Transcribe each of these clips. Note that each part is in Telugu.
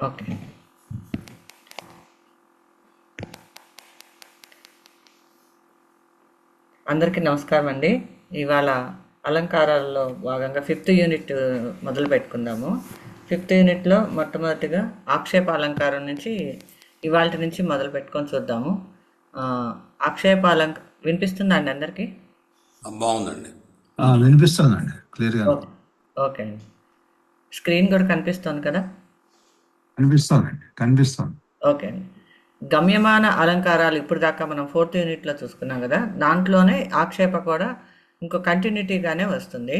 ఓకే. అందరికీ నమస్కారం అండి. ఇవాళ అలంకారాల్లో భాగంగా ఫిఫ్త్ యూనిట్ మొదలు పెట్టుకుందాము. ఫిఫ్త్ యూనిట్లో మొట్టమొదటిగా ఆక్షేప అలంకారం నుంచి ఇవాళ నుంచి మొదలు పెట్టుకొని చూద్దాము. ఆక్షేప వినిపిస్తుందండి అందరికీ? బాగుందండి. వినిపిస్తుందండి క్లియర్గా. ఓకే అండి. స్క్రీన్ కూడా కనిపిస్తుంది కదా? కనిపిస్తుంది. ఓకే అండి. గమ్యమాన అలంకారాలు ఇప్పుడు దాకా మనం ఫోర్త్ యూనిట్లో చూసుకున్నాం కదా, దాంట్లోనే ఆక్షేప కూడా ఇంకో కంటిన్యూటీగానే వస్తుంది.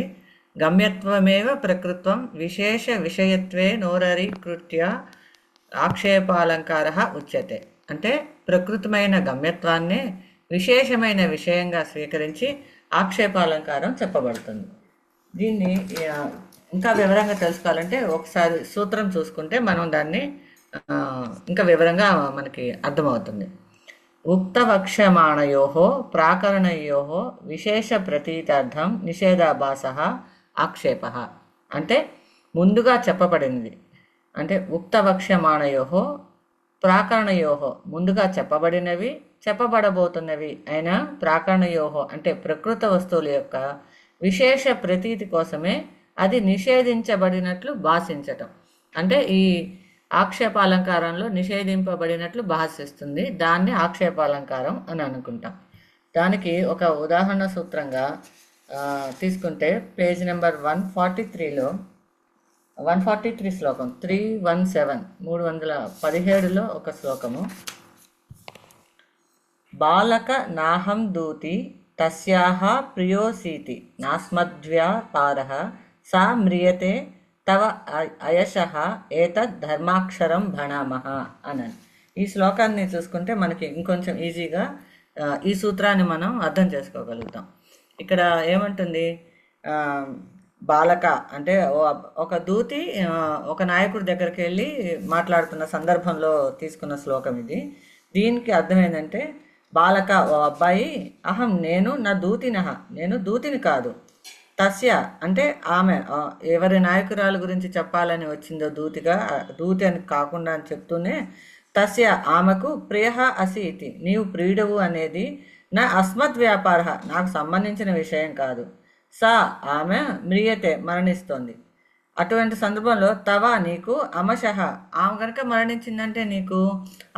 గమ్యత్వమేవ ప్రకృత్వం విశేష విషయత్వే నోరరీకృత్య ఆక్షేపాలంకార ఉచ్యతే. అంటే ప్రకృతమైన గమ్యత్వాన్నే విశేషమైన విషయంగా స్వీకరించి ఆక్షేపాలంకారం చెప్పబడుతుంది. దీన్ని ఇంకా వివరంగా తెలుసుకోవాలంటే ఒకసారి సూత్రం చూసుకుంటే మనం దాన్ని ఇంకా వివరంగా మనకి అర్థమవుతుంది. ఉక్తవక్ష్యమాణయో ప్రాకరణయో విశేష ప్రతీతార్థం నిషేధాభాస ఆక్షేప. అంటే ముందుగా చెప్పబడినది, అంటే ఉక్తవక్ష్యమాణయో ప్రాకరణయో ముందుగా చెప్పబడినవి, చెప్పబడబోతున్నవి అయిన ప్రాకరణయో అంటే ప్రకృత వస్తువుల యొక్క విశేష ప్రతీతి కోసమే అది నిషేధించబడినట్లు భాషించటం. అంటే ఈ ఆక్షేపాలంకారంలో నిషేధింపబడినట్లు భాషిస్తుంది, దాన్ని ఆక్షేపాలంకారం అని అనుకుంటాం. దానికి ఒక ఉదాహరణ సూత్రంగా తీసుకుంటే పేజ్ నెంబర్ 143లో 143 శ్లోకం 317 317లో ఒక శ్లోకము. బాలక నాహం దూతి తస్యాహ ప్రియోసీతి నాస్మద్వ్యాపారః సా మ్రియతే తవ అయశః ఏతద్ ధర్మాక్షరం భణామః అని. ఈ శ్లోకాన్ని చూసుకుంటే మనకి ఇంకొంచెం ఈజీగా ఈ సూత్రాన్ని మనం అర్థం చేసుకోగలుగుతాం. ఇక్కడ ఏమంటుంది, బాలక అంటే ఒక దూతి ఒక నాయకుడి దగ్గరికి వెళ్ళి మాట్లాడుతున్న సందర్భంలో తీసుకున్న శ్లోకం ఇది. దీనికి అర్థం ఏంటంటే, బాలక ఓ అబ్బాయి, అహం నేను నా దూతినహ నేను దూతిని కాదు, తస్య అంటే ఆమె ఎవరి నాయకురాలు గురించి చెప్పాలని వచ్చిందో దూతిగా, దూతి అని కాకుండా అని చెప్తూనే తస్య ఆమెకు ప్రియ అసి ఇది నీవు ప్రియుడవు అనేది నా అస్మత్ వ్యాపార నాకు సంబంధించిన విషయం కాదు. సా ఆమె మ్రియతే మరణిస్తోంది. అటువంటి సందర్భంలో తవ నీకు అమశః ఆమె కనుక మరణించిందంటే నీకు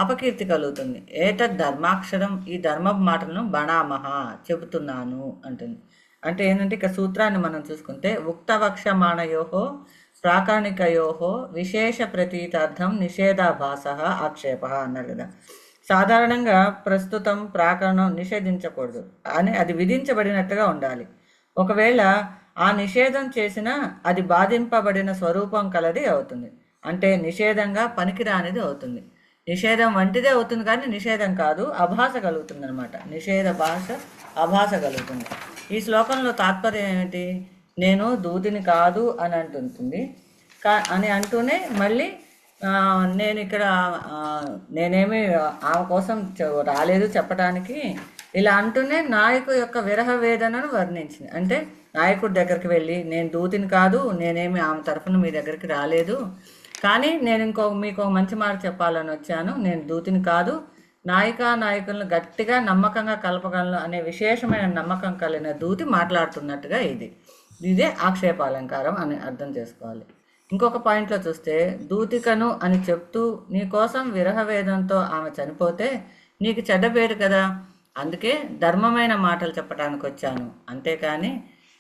అపకీర్తి కలుగుతుంది. ఏతద్ ధర్మాక్షరం ఈ ధర్మ మాటలను బణామహ చెబుతున్నాను అంటుంది. అంటే ఏంటంటే ఇక సూత్రాన్ని మనం చూసుకుంటే ఉక్తవక్షమాణయో ప్రాకరణికయో విశేష ప్రతీతార్థం నిషేధాభాస ఆక్షేప అన్నారు కదా. సాధారణంగా ప్రస్తుతం ప్రాకరణం నిషేధించకూడదు అని అది విధించబడినట్టుగా ఉండాలి. ఒకవేళ ఆ నిషేధం చేసినా అది బాధింపబడిన స్వరూపం కలది అవుతుంది. అంటే నిషేధంగా పనికిరానిది అవుతుంది. నిషేధం వంటిదే అవుతుంది కానీ నిషేధం కాదు, అభాస కలుగుతుంది అనమాట. నిషేధ భాష అభాస కలుగుతుంది. ఈ శ్లోకంలో తాత్పర్యం ఏమిటి, నేను దూతిని కాదు అని అంటుంది అని అంటూనే మళ్ళీ నేను ఇక్కడ నేనేమి ఆమె కోసం రాలేదు చెప్పడానికి, ఇలా అంటూనే నాయకు యొక్క విరహ వేదనను వర్ణించింది. అంటే నాయకుడి దగ్గరికి వెళ్ళి నేను దూతిని కాదు, నేనేమి ఆమె తరఫున మీ దగ్గరికి రాలేదు, కానీ నేను మీకు మంచి మాట చెప్పాలని వచ్చాను, నేను దూతిని కాదు, నాయకులను గట్టిగా నమ్మకంగా కలపగలను అనే విశేషమైన నమ్మకం కలిగిన దూతి మాట్లాడుతున్నట్టుగా ఇదే ఆక్షేపాలంకారం అని అర్థం చేసుకోవాలి. ఇంకొక పాయింట్లో చూస్తే, దూతికను అని చెప్తూ నీ కోసం విరహవేదంతో ఆమె చనిపోతే నీకు చెడ్డ పేరు కదా, అందుకే ధర్మమైన మాటలు చెప్పడానికి వచ్చాను, అంతేకాని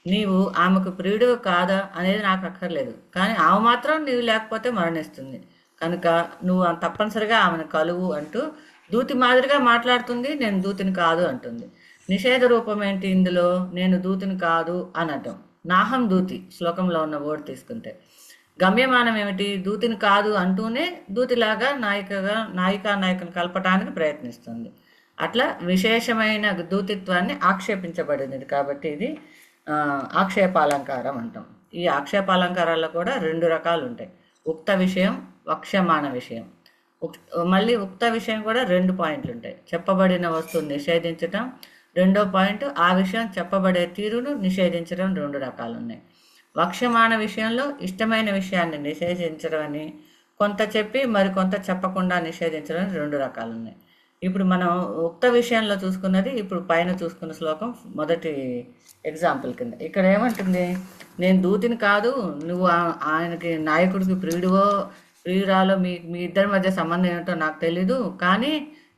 నీవు ఆమెకు ప్రియుడు కాదా అనేది నాకు అక్కర్లేదు, కానీ ఆమె మాత్రం నీవు లేకపోతే మరణిస్తుంది కనుక నువ్వు తప్పనిసరిగా ఆమెను కలువు అంటూ దూతి మాదిరిగా మాట్లాడుతుంది. నేను దూతిని కాదు అంటుంది. నిషేధ రూపం ఏంటి ఇందులో, నేను దూతిని కాదు అనటం. నాహం దూతి శ్లోకంలో ఉన్న వర్డ్ తీసుకుంటే గమ్యమానం ఏమిటి, దూతిని కాదు అంటూనే దూతిలాగా నాయకుని కలపటానికి ప్రయత్నిస్తుంది. అట్లా విశేషమైన దూతిత్వాన్ని ఆక్షేపించబడినది కాబట్టి ఇది ఆక్షేపాలంకారం అంటాం. ఈ ఆక్షేపాలంకారాల్లో కూడా 2 రకాలు ఉంటాయి, ఉక్త విషయం, వక్ష్యమాణ విషయం. మళ్ళీ ఉక్త విషయం కూడా 2 పాయింట్లు ఉంటాయి. చెప్పబడిన వస్తువును నిషేధించటం, రెండో పాయింట్ ఆ విషయం చెప్పబడే తీరును నిషేధించడం. 2 రకాలు ఉన్నాయి. వక్ష్యమాణ విషయంలో ఇష్టమైన విషయాన్ని నిషేధించడం అని, కొంత చెప్పి మరి కొంత చెప్పకుండా నిషేధించడం 2 రకాలు ఉన్నాయి. ఇప్పుడు మనం ఉక్త విషయంలో చూసుకున్నది ఇప్పుడు పైన చూసుకున్న శ్లోకం మొదటి ఎగ్జాంపుల్ కింద. ఇక్కడ ఏమంటుంది, నేను దూతిని కాదు, నువ్వు ఆయనకి నాయకుడికి ప్రియుడివో ప్రియురాలో మీ మీ ఇద్దరి మధ్య సంబంధం ఏమిటో నాకు తెలీదు, కానీ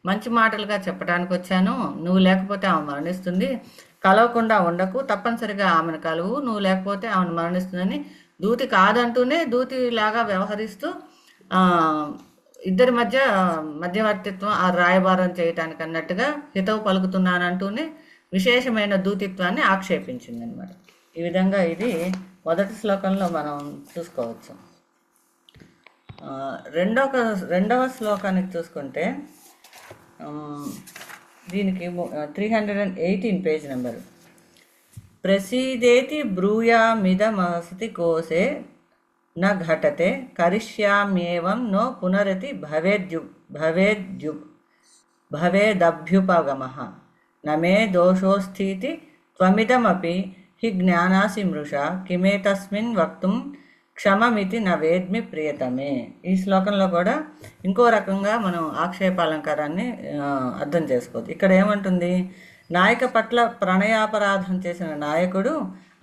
మంచి మాటలుగా చెప్పడానికి వచ్చాను. నువ్వు లేకపోతే ఆమె మరణిస్తుంది, కలవకుండా ఉండకు, తప్పనిసరిగా ఆమెను కలువు, నువ్వు లేకపోతే ఆమెను మరణిస్తుందని దూతి కాదంటూనే దూతిలాగా వ్యవహరిస్తూ ఇద్దరి మధ్య మధ్యవర్తిత్వం ఆ రాయబారం చేయటానికి అన్నట్టుగా హితవు పలుకుతున్నానంటూనే విశేషమైన దూతిత్వాన్ని ఆక్షేపించింది అనమాట. ఈ విధంగా ఇది మొదటి శ్లోకంలో మనం చూసుకోవచ్చు. రెండవ శ్లోకానికి చూసుకుంటే దీనికి 318 పేజ్ నెంబరు. ప్రసీదేతి బ్రూయామిదమసతి కోసే న ఘటతే కరిష్యామ్యేవం నో పునరతి భవేదభ్యుపగమః నమే దోషోస్థితి త్వమిదమపి హి జ్ఞానాసి మృషా కిమేతస్మిన్ వక్తుం క్షమమితి నవేద్మి ప్రియతమే. ఈ శ్లోకంలో కూడా ఇంకో రకంగా మనం ఆక్షేపాలంకారాన్ని అర్థం చేసుకోవచ్చు. ఇక్కడ ఏమంటుంది, నాయక పట్ల ప్రణయాపరాధం చేసిన నాయకుడు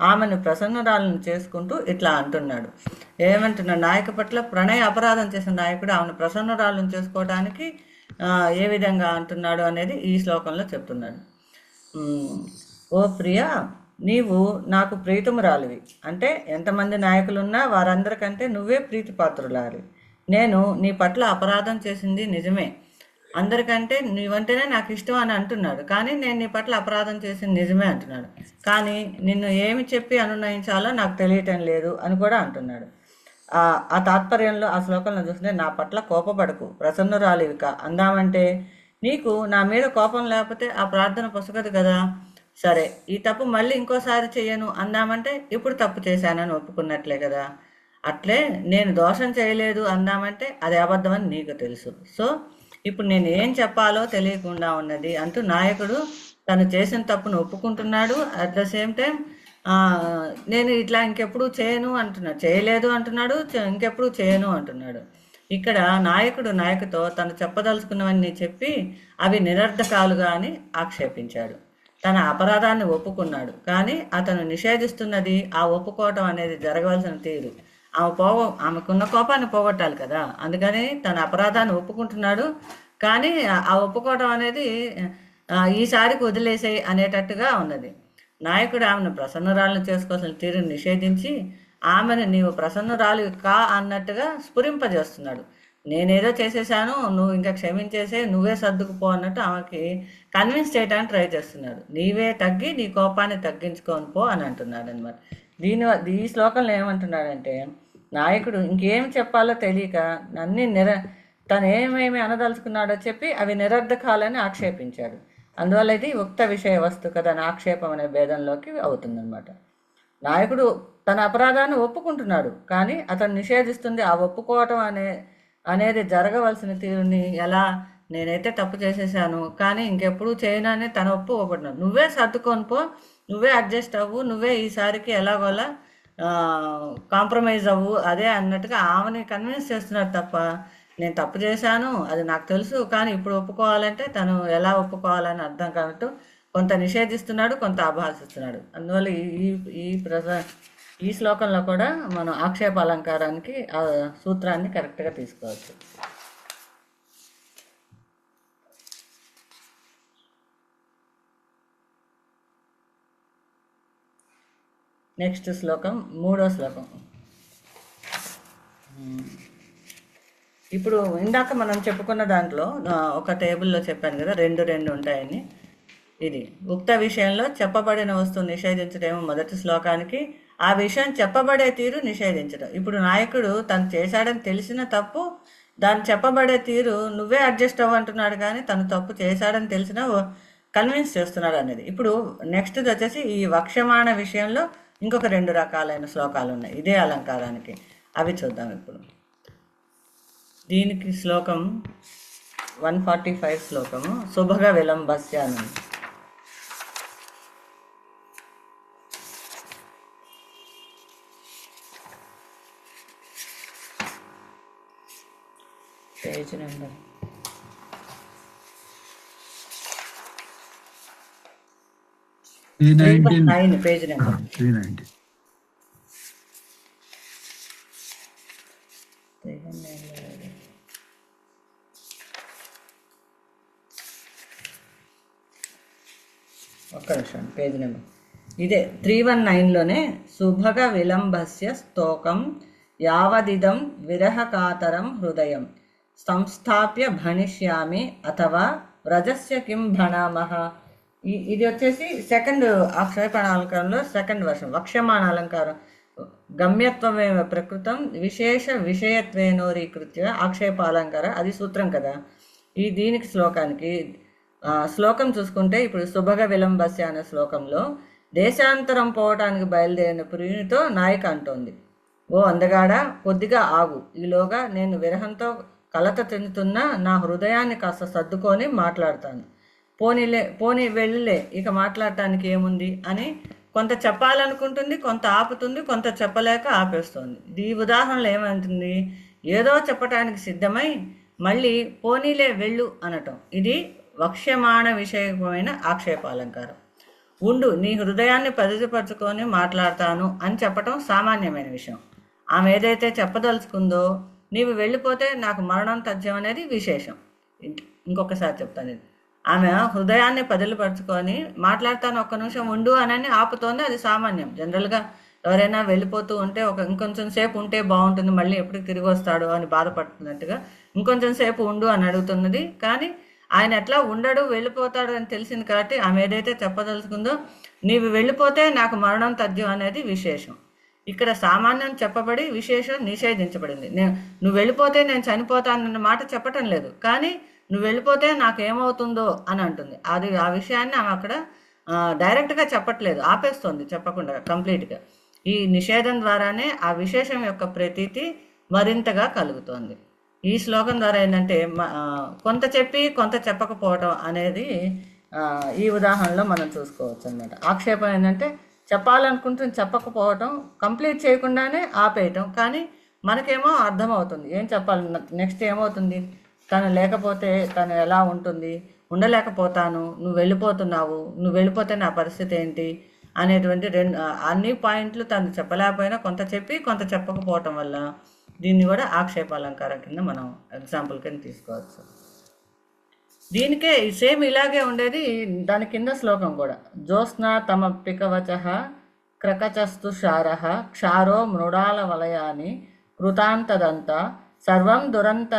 ఆమెను ప్రసన్నురాలను చేసుకుంటూ ఇట్లా అంటున్నాడు. ఏమంటున్నాడు, నాయక పట్ల ప్రణయ అపరాధం చేసిన నాయకుడు ఆమెను ప్రసన్నురాలను చేసుకోవడానికి ఏ విధంగా అంటున్నాడు అనేది ఈ శ్లోకంలో చెప్తున్నాడు. ఓ ప్రియ, నీవు నాకు ప్రీతమురాలివి, అంటే ఎంతమంది నాయకులున్నా వారందరికంటే నువ్వే ప్రీతిపాత్రులాలి. నేను నీ పట్ల అపరాధం చేసింది నిజమే, అందరికంటే నీవంటేనే నాకు ఇష్టం అని అంటున్నాడు, కానీ నేను నీ పట్ల అపరాధం చేసింది నిజమే అంటున్నాడు. కానీ నిన్ను ఏమి చెప్పి అనునయించాలో నాకు తెలియటం లేదు అని కూడా అంటున్నాడు. ఆ తాత్పర్యంలో ఆ శ్లోకంలో చూస్తే, నా పట్ల కోపపడకు, ప్రసన్నురాలివిక అందామంటే నీకు నా మీద కోపం లేకపోతే ఆ ప్రార్థన పొసగదు కదా. సరే, ఈ తప్పు మళ్ళీ ఇంకోసారి చెయ్యను అందామంటే ఇప్పుడు తప్పు చేశానని ఒప్పుకున్నట్లే కదా. అట్లే నేను దోషం చేయలేదు అందామంటే అది అబద్ధమని నీకు తెలుసు. సో ఇప్పుడు నేను ఏం చెప్పాలో తెలియకుండా ఉన్నది అంటూ నాయకుడు తను చేసిన తప్పును ఒప్పుకుంటున్నాడు. అట్ ద సేమ్ టైం నేను ఇట్లా ఇంకెప్పుడు చేయను అంటున్నాడు, చేయలేదు అంటున్నాడు, ఇంకెప్పుడు చేయను అంటున్నాడు. ఇక్కడ నాయకుడు నాయకుతో తను చెప్పదలుచుకున్నవన్నీ చెప్పి అవి నిరర్ధకాలుగా అని ఆక్షేపించాడు. తన అపరాధాన్ని ఒప్పుకున్నాడు, కానీ అతను నిషేధిస్తున్నది ఆ ఒప్పుకోవటం అనేది జరగవలసిన తీరు. ఆమెకున్న కోపాన్ని పోగొట్టాలి కదా, అందుకని తన అపరాధాన్ని ఒప్పుకుంటున్నాడు, కానీ ఆ ఒప్పుకోవటం అనేది ఈసారికి వదిలేసేయి అనేటట్టుగా ఉన్నది. నాయకుడు ఆమెను ప్రసన్నురాలను చేసుకోవాల్సిన తీరుని నిషేధించి ఆమెను నీవు ప్రసన్నురాలు కా అన్నట్టుగా స్ఫురింపజేస్తున్నాడు. నేనేదో చేసేసాను, నువ్వు ఇంకా క్షమించేసే, నువ్వే సర్దుకుపో అన్నట్టు ఆమెకి కన్విన్స్ చేయడానికి ట్రై చేస్తున్నాడు. నీవే తగ్గి నీ కోపాన్ని తగ్గించుకొని పో అని అంటున్నాడు అనమాట. ఈ శ్లోకంలో ఏమంటున్నాడంటే, నాయకుడు ఇంకేం చెప్పాలో తెలియక తను ఏమేమి అనదలుచుకున్నాడో చెప్పి అవి నిరర్ధకాలని ఆక్షేపించాడు. అందువల్ల ఇది ఉక్త విషయ వస్తు కదా అని ఆక్షేపం అనే భేదంలోకి అవుతుందన్నమాట. నాయకుడు తన అపరాధాన్ని ఒప్పుకుంటున్నాడు, కానీ అతను నిషేధిస్తుంది ఆ ఒప్పుకోవటం అనేది జరగవలసిన తీరుని. ఎలా, నేనైతే తప్పు చేసేసాను కానీ ఇంకెప్పుడు చేయను అని తన ఒప్పుకోబడినాడు. నువ్వే సర్దుకొని పో, నువ్వే అడ్జస్ట్ అవ్వు, నువ్వే ఈసారికి ఎలాగోలా కాంప్రమైజ్ అవ్వు అదే అన్నట్టుగా ఆమెని కన్విన్స్ చేస్తున్నాడు తప్ప, నేను తప్పు చేశాను అది నాకు తెలుసు కానీ ఇప్పుడు ఒప్పుకోవాలంటే తను ఎలా ఒప్పుకోవాలని అర్థం కానట్టు కొంత నిషేధిస్తున్నాడు, కొంత ఆభాసిస్తున్నాడు. అందువల్ల ఈ శ్లోకంలో కూడా మనం ఆక్షేప అలంకారానికి ఆ సూత్రాన్ని కరెక్ట్గా తీసుకోవచ్చు. నెక్స్ట్ శ్లోకం, 3వ శ్లోకం. ఇప్పుడు ఇందాక మనం చెప్పుకున్న దాంట్లో ఒక టేబుల్లో చెప్పాను కదా, 2 ఉంటాయని. ఇది ఉక్త విషయంలో చెప్పబడిన వస్తువు నిషేధించడమేమో మొదటి శ్లోకానికి, ఆ విషయం చెప్పబడే తీరు నిషేధించడం. ఇప్పుడు నాయకుడు తను చేశాడని తెలిసిన తప్పు, దాన్ని చెప్పబడే తీరు నువ్వే అడ్జస్ట్ అవ్వంటున్నాడు, కానీ తను తప్పు చేశాడని తెలిసినా కన్విన్స్ చేస్తున్నాడు అనేది. ఇప్పుడు నెక్స్ట్ వచ్చేసి ఈ వక్ష్యమాణ విషయంలో ఇంకొక 2 రకాలైన శ్లోకాలు ఉన్నాయి ఇదే అలంకారానికి, అవి చూద్దాం ఇప్పుడు. దీనికి శ్లోకం 145 శ్లోకము, శుభగ విలంబస్య అని. Page number 319 page number 390. 319. ఒక్క నిమిషం, పేజ్ నెంబర్ ఇదే 319లోనే సుభగ విలంబస్య స్తోకం యావదిదం విరహకాతరం హృదయం సంస్థాప్య భణిష్యామి అథవా వ్రజస్య కిం భణామహ. ఇది వచ్చేసి సెకండ్ ఆక్షేపణ అలంకారంలో సెకండ్ వర్షన్. వక్ష్యమాణ అలంకారం గమ్యత్వమేవ ప్రకృతం విశేష విషయత్వేనోరీకృత్య ఆక్షేప అలంకార, అది సూత్రం కదా. దీనికి శ్లోకానికి శ్లోకం చూసుకుంటే ఇప్పుడు సుభగ విలంబస్య అనే శ్లోకంలో దేశాంతరం పోవటానికి బయలుదేరిన ప్రియునితో నాయిక అంటోంది, ఓ అందగాడ కొద్దిగా ఆగు, ఈలోగా నేను విరహంతో కలత చెందుతున్నా నా హృదయాన్ని కాస్త సర్దుకొని మాట్లాడతాను. పోనీ వెళ్ళలే, ఇక మాట్లాడటానికి ఏముంది అని కొంత చెప్పాలనుకుంటుంది, కొంత ఆపుతుంది, కొంత చెప్పలేక ఆపేస్తుంది. ఈ ఉదాహరణలో ఏమంటుంది, ఏదో చెప్పటానికి సిద్ధమై మళ్ళీ పోనీలే వెళ్ళు అనటం. ఇది వక్ష్యమాణ విషయమైన ఆక్షేపాలంకారం. ఉండు, నీ హృదయాన్ని పరిధిపరచుకొని మాట్లాడతాను అని చెప్పటం సామాన్యమైన విషయం. ఆమె ఏదైతే చెప్పదలుచుకుందో, నీవు వెళ్ళిపోతే నాకు మరణం తథ్యం అనేది విశేషం. ఇంకొకసారి చెప్తాను, ఇది ఆమె హృదయాన్ని పదిలిపరుచుకొని మాట్లాడతాను, ఒక్క నిమిషం ఉండు అని ఆపుతోంది. అది సామాన్యం. జనరల్గా ఎవరైనా వెళ్ళిపోతూ ఉంటే ఇంకొంచెం సేపు ఉంటే బాగుంటుంది, మళ్ళీ ఎప్పుడు తిరిగి వస్తాడు అని బాధపడుతున్నట్టుగా ఇంకొంచెం సేపు ఉండు అని అడుగుతున్నది. కానీ ఆయన ఎట్లా ఉండడు, వెళ్ళిపోతాడు అని తెలిసింది కాబట్టి ఆమె ఏదైతే చెప్పదలుచుకుందో, నీవు వెళ్ళిపోతే నాకు మరణం తథ్యం అనేది విశేషం. ఇక్కడ సామాన్యం చెప్పబడి విశేషం నిషేధించబడింది. నువ్వు వెళ్ళిపోతే నేను చనిపోతానన్న మాట చెప్పటం లేదు, కానీ నువ్వు వెళ్ళిపోతే నాకేమవుతుందో అని అంటుంది. ఆ విషయాన్ని ఆమె అక్కడ డైరెక్ట్గా చెప్పట్లేదు, ఆపేస్తుంది చెప్పకుండా కంప్లీట్గా. ఈ నిషేధం ద్వారానే ఆ విశేషం యొక్క ప్రతీతి మరింతగా కలుగుతోంది. ఈ శ్లోకం ద్వారా ఏంటంటే కొంత చెప్పి కొంత చెప్పకపోవటం అనేది ఈ ఉదాహరణలో మనం చూసుకోవచ్చు అన్నమాట. ఆక్షేపం ఏంటంటే చెప్పాలనుకుంటుంది చెప్పకపోవటం, కంప్లీట్ చేయకుండానే ఆపేయటం. కానీ మనకేమో అర్థమవుతుంది ఏం చెప్పాలి, నెక్స్ట్ ఏమవుతుంది, తను లేకపోతే తను ఎలా ఉంటుంది, ఉండలేకపోతాను, నువ్వు వెళ్ళిపోతున్నావు, నువ్వు వెళ్ళిపోతే నా పరిస్థితి ఏంటి అనేటువంటి అన్ని పాయింట్లు తను చెప్పలేకపోయినా కొంత చెప్పి కొంత చెప్పకపోవటం వల్ల దీన్ని కూడా ఆక్షేపాలంకారం కింద మనం ఎగ్జాంపుల్ కింద తీసుకోవచ్చు. దీనికే సేమ్ ఇలాగే ఉండేది దాని కింద శ్లోకం కూడా. జ్యోత్స్న తమ పికవచ క్రకచస్తు శారః క్షారో మృడాల వలయాని కృతాంతదంత సర్వం దురంత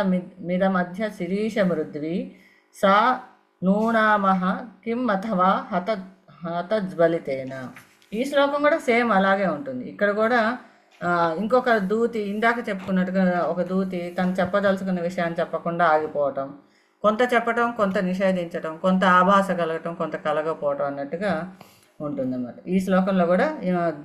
మిదమధ్య శిరీష మృద్వి సా నూనామహ కిం అథవా హతజ్వలితేన. ఈ శ్లోకం కూడా సేమ్ అలాగే ఉంటుంది. ఇక్కడ కూడా ఇంకొక దూతి, ఇందాక చెప్పుకున్నట్టుగా ఒక దూతి తను చెప్పదలుచుకున్న విషయాన్ని చెప్పకుండా ఆగిపోవటం, కొంత చెప్పటం కొంత నిషేధించటం, కొంత ఆభాస కలగటం కొంత కలగపోవటం అన్నట్టుగా ఉంటుందన్నమాట. ఈ శ్లోకంలో కూడా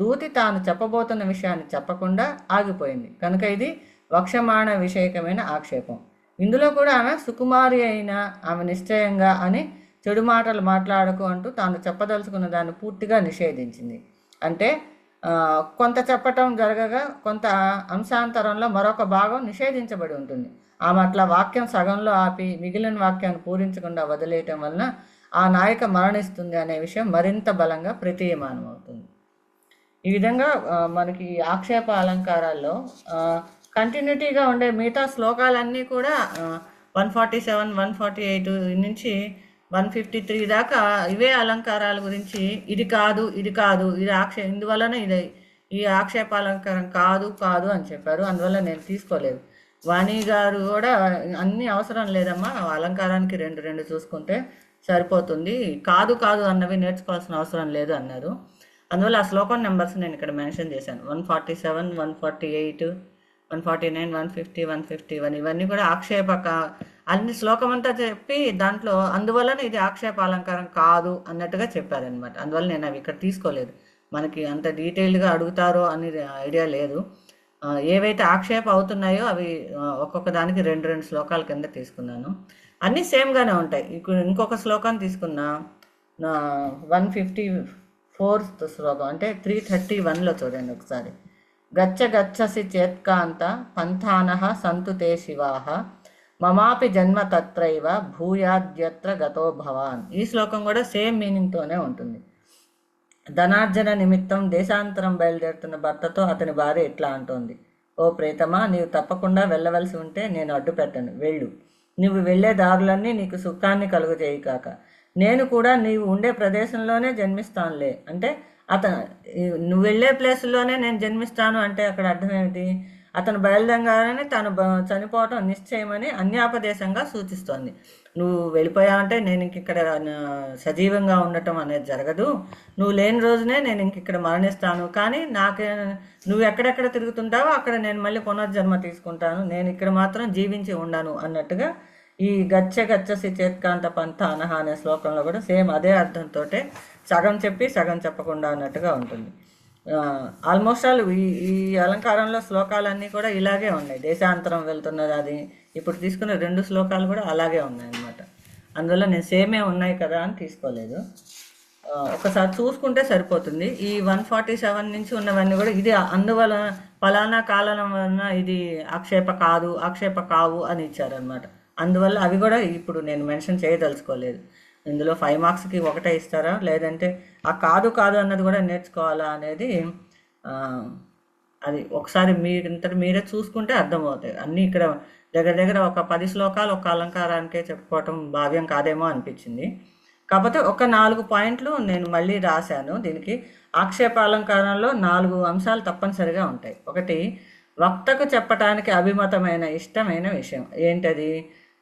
దూతి తాను చెప్పబోతున్న విషయాన్ని చెప్పకుండా ఆగిపోయింది కనుక ఇది వక్షమాణ విషయకమైన ఆక్షేపం. ఇందులో కూడా ఆమె సుకుమారి అయినా ఆమె నిశ్చయంగా అని చెడు మాటలు మాట్లాడకు అంటూ తాను చెప్పదలుచుకున్న దాన్ని పూర్తిగా నిషేధించింది. అంటే కొంత చెప్పటం జరగగా కొంత అంశాంతరంలో మరొక భాగం నిషేధించబడి ఉంటుంది. ఆమె అట్లా వాక్యం సగంలో ఆపి మిగిలిన వాక్యాన్ని పూరించకుండా వదిలేయటం వలన ఆ నాయిక మరణిస్తుంది అనే విషయం మరింత బలంగా ప్రతీయమానం అవుతుంది. ఈ విధంగా మనకి ఆక్షేప అలంకారాల్లో కంటిన్యూటీగా ఉండే మిగతా శ్లోకాలన్నీ కూడా 147, 148 నుంచి 153 దాకా ఇవే అలంకారాల గురించి ఇది కాదు ఇది కాదు, ఇది ఇందువలన ఈ ఆక్షేపాలంకారం కాదు అని చెప్పారు. అందువల్ల నేను తీసుకోలేదు. వాణి గారు కూడా అన్నీ అవసరం లేదమ్మా, అలంకారానికి రెండు చూసుకుంటే సరిపోతుంది, కాదు అన్నవి నేర్చుకోవాల్సిన అవసరం లేదు అన్నారు. అందువల్ల ఆ శ్లోకం నెంబర్స్ నేను ఇక్కడ మెన్షన్ చేశాను. 147, 148, 149, 150, 151 ఇవన్నీ కూడా అన్ని శ్లోకం అంతా చెప్పి దాంట్లో అందువలన ఇది ఆక్షేప అలంకారం కాదు అన్నట్టుగా చెప్పారనమాట. అందువల్ల నేను అవి ఇక్కడ తీసుకోలేదు. మనకి అంత డీటెయిల్గా అడుగుతారో అనేది ఐడియా లేదు. ఏవైతే ఆక్షేప అవుతున్నాయో అవి ఒక్కొక్క దానికి రెండు శ్లోకాల కింద తీసుకున్నాను. అన్నీ సేమ్గానే ఉంటాయి. ఇప్పుడు ఇంకొక శ్లోకాన్ని తీసుకున్నా 154th శ్లోకం అంటే 331లో చూడండి ఒకసారి. గచ్చసి చేత్కాంత పంథానః సంతు తే శివాః మమాపి జన్మ తత్రైవ భూయాద్యత్ర గతో భవాన్. ఈ శ్లోకం కూడా సేమ్ మీనింగ్తోనే ఉంటుంది. ధనార్జన నిమిత్తం దేశాంతరం బయలుదేరుతున్న భర్తతో అతని భార్య ఇట్లా అంటోంది: ఓ ప్రేతమా, నీవు తప్పకుండా వెళ్ళవలసి ఉంటే నేను అడ్డు పెట్టను, వెళ్ళు. నువ్వు వెళ్ళే దారులన్నీ నీకు సుఖాన్ని కలుగజేయి కాక. నేను కూడా నీవు ఉండే ప్రదేశంలోనే జన్మిస్తానులే. అంటే నువ్వు వెళ్ళే ప్లేస్లోనే నేను జన్మిస్తాను అంటే అక్కడ అర్థం ఏమిటి? అతను బయలుదేరగానే తను చనిపోవటం నిశ్చయమని అన్యాపదేశంగా సూచిస్తోంది. నువ్వు వెళ్ళిపోయావంటే నేను ఇంక ఇక్కడ సజీవంగా ఉండటం అనేది జరగదు. నువ్వు లేని రోజునే నేను ఇంక ఇక్కడ మరణిస్తాను. కానీ నువ్వు ఎక్కడెక్కడ తిరుగుతుంటావో అక్కడ నేను మళ్ళీ పునర్జన్మ తీసుకుంటాను. నేను ఇక్కడ మాత్రం జీవించి ఉండను అన్నట్టుగా ఈ గచ్చసి చేత్కాంత పంథ అనహ అనే శ్లోకంలో కూడా సేమ్ అదే అర్థంతో సగం చెప్పి సగం చెప్పకుండా అన్నట్టుగా ఉంటుంది. ఆల్మోస్ట్ ఆల్ ఈ అలంకారంలో శ్లోకాలన్నీ కూడా ఇలాగే ఉన్నాయి. దేశాంతరం వెళ్తున్నది అది ఇప్పుడు తీసుకున్న 2 శ్లోకాలు కూడా అలాగే ఉన్నాయి అన్నమాట. అందువల్ల నేను సేమే ఉన్నాయి కదా అని తీసుకోలేదు. ఒకసారి చూసుకుంటే సరిపోతుంది. ఈ 147 నుంచి ఉన్నవన్నీ కూడా ఇది అందువల్ల ఫలానా కాలం వలన ఇది ఆక్షేప కావు అని ఇచ్చారనమాట. అందువల్ల అవి కూడా ఇప్పుడు నేను మెన్షన్ చేయదలుచుకోలేదు. ఇందులో 5 మార్క్స్కి ఒకటే ఇస్తారా, లేదంటే ఆ కాదు అన్నది కూడా నేర్చుకోవాలా అనేది అది ఒకసారి మీరే చూసుకుంటే అర్థమవుతాయి. అన్నీ ఇక్కడ దగ్గర ఒక 10 శ్లోకాలు ఒక అలంకారానికే చెప్పుకోవటం భావ్యం కాదేమో అనిపించింది. కాకపోతే ఒక 4 పాయింట్లు నేను మళ్ళీ రాశాను. దీనికి ఆక్షేప అలంకారంలో 4 అంశాలు తప్పనిసరిగా ఉంటాయి. ఒకటి, వక్తకు చెప్పటానికి అభిమతమైన ఇష్టమైన విషయం ఏంటది?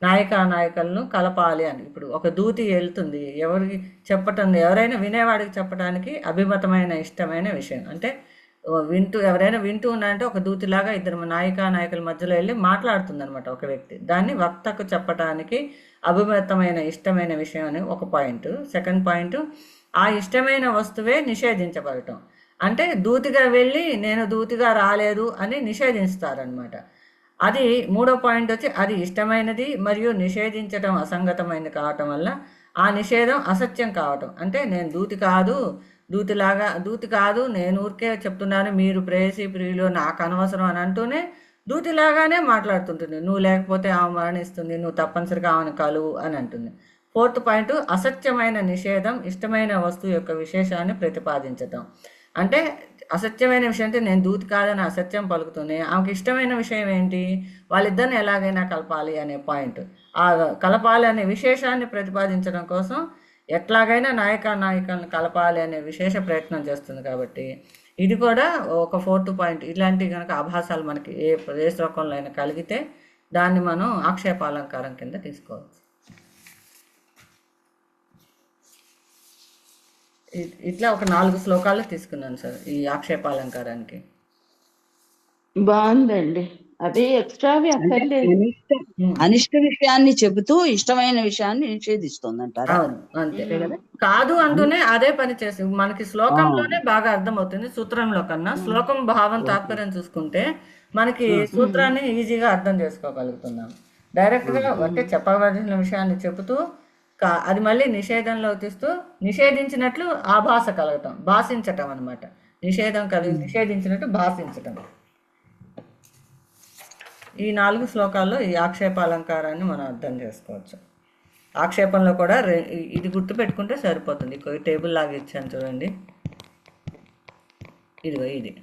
నాయకులను కలపాలి అని. ఇప్పుడు ఒక దూతి వెళ్తుంది, ఎవరైనా వినేవాడికి చెప్పడానికి అభిమతమైన ఇష్టమైన విషయం అంటే ఎవరైనా వింటూ ఉన్నారంటే ఒక దూతిలాగా ఇద్దరు నాయకుల మధ్యలో వెళ్ళి మాట్లాడుతుంది అనమాట ఒక వ్యక్తి. దాన్ని వక్తకు చెప్పటానికి అభిమతమైన ఇష్టమైన విషయం అని ఒక పాయింట్. సెకండ్ పాయింట్, ఆ ఇష్టమైన వస్తువే నిషేధించబడటం. అంటే దూతిగా వెళ్ళి నేను దూతిగా రాలేదు అని నిషేధిస్తారనమాట. అది మూడో పాయింట్ వచ్చి అది ఇష్టమైనది మరియు నిషేధించటం అసంగతమైనది కావటం వల్ల ఆ నిషేధం అసత్యం కావటం. అంటే నేను దూతి కాదు నేను ఊరికే చెప్తున్నాను, మీరు ప్రేయసి ప్రియులు నాకు అనవసరం అని అంటూనే దూతిలాగానే మాట్లాడుతుంటుంది. నువ్వు లేకపోతే ఆమె మరణిస్తుంది, నువ్వు తప్పనిసరిగా ఆమెను కలువు అని అంటుంది. ఫోర్త్ పాయింట్, అసత్యమైన నిషేధం ఇష్టమైన వస్తువు యొక్క విశేషాన్ని ప్రతిపాదించటం. అంటే అసత్యమైన విషయం అంటే నేను దూతి కాదని అసత్యం పలుకుతుంది. ఆమెకి ఇష్టమైన విషయం ఏంటి? వాళ్ళిద్దరిని ఎలాగైనా కలపాలి అనే పాయింట్. ఆ కలపాలి అనే విశేషాన్ని ప్రతిపాదించడం కోసం ఎట్లాగైనా నాయకులను కలపాలి అనే విశేష ప్రయత్నం చేస్తుంది. కాబట్టి ఇది కూడా ఒక ఫోర్త్ పాయింట్. ఇలాంటి కనుక ఆభాసాలు మనకి ఏ శ్లోకంలో అయినా కలిగితే దాన్ని మనం ఆక్షేపాలంకారం కింద తీసుకోవచ్చు. ఇట్లా ఒక 4 శ్లోకాలు తీసుకున్నాను సార్ ఈ ఆక్షేపాలంకారానికి. బాగుందండి. అది ఎక్స్ట్రావి అక్కర్లేదు. అనిష్ట విషయాన్ని చెబుతూ ఇష్టమైన విషయాన్ని నిషేధిస్తుంది అంటారా? అవును, అంతే. కాదు అంటూనే అదే పని చేసి మనకి శ్లోకంలోనే బాగా అర్థమవుతుంది. సూత్రంలో కన్నా శ్లోకం భావం తాత్పర్యం చూసుకుంటే మనకి సూత్రాన్ని ఈజీగా అర్థం చేసుకోగలుగుతున్నాం. డైరెక్ట్గా అంటే చెప్పవలసిన విషయాన్ని చెబుతూ అది మళ్ళీ నిషేధంలో తీస్తూ నిషేధించినట్లు ఆభాస కలగటం, భాషించటం అనమాట. నిషేధించినట్టు భాషించటం. ఈ 4 శ్లోకాల్లో ఈ ఆక్షేపాలంకారాన్ని మనం అర్థం చేసుకోవచ్చు. ఆక్షేపంలో కూడా ఇది గుర్తు పెట్టుకుంటే సరిపోతుంది. టేబుల్ లాగా ఇచ్చాను చూడండి. ఇది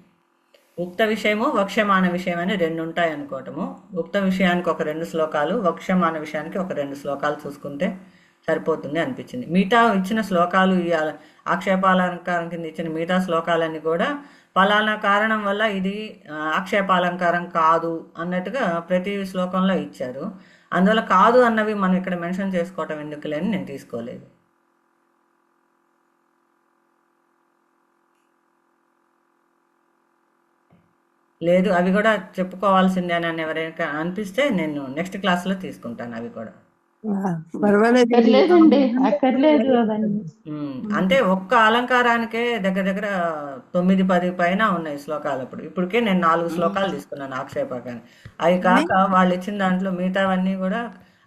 ఉక్త విషయము వక్ష్యమాన విషయం అని 2 ఉంటాయి అనుకోవటము. ఉక్త విషయానికి ఒక 2 శ్లోకాలు, వక్ష్యమాన విషయానికి ఒక 2 శ్లోకాలు చూసుకుంటే సరిపోతుంది అనిపించింది. మిగతా ఇచ్చిన శ్లోకాలు ఈ ఆక్షేపాలంకారం కింద ఇచ్చిన మిగతా శ్లోకాలన్నీ కూడా ఫలానా కారణం వల్ల ఇది ఆక్షేపాలంకారం కాదు అన్నట్టుగా ప్రతి శ్లోకంలో ఇచ్చారు. అందువల్ల కాదు అన్నవి మనం ఇక్కడ మెన్షన్ చేసుకోవటం ఎందుకులే అని నేను తీసుకోలేదు. లేదు అవి కూడా చెప్పుకోవాల్సిందే అని ఎవరైనా అనిపిస్తే నేను నెక్స్ట్ క్లాస్లో తీసుకుంటాను అవి కూడా. అక్కర్లేదు అవన్నీ. అంటే ఒక్క అలంకారానికే దగ్గర 9-10 పైన ఉన్నాయి శ్లోకాలు. ఇప్పటికే నేను 4 శ్లోకాలు తీసుకున్నాను ఆక్షేపకాన్ని. అవి కాక వాళ్ళు ఇచ్చిన దాంట్లో మిగతావన్నీ కూడా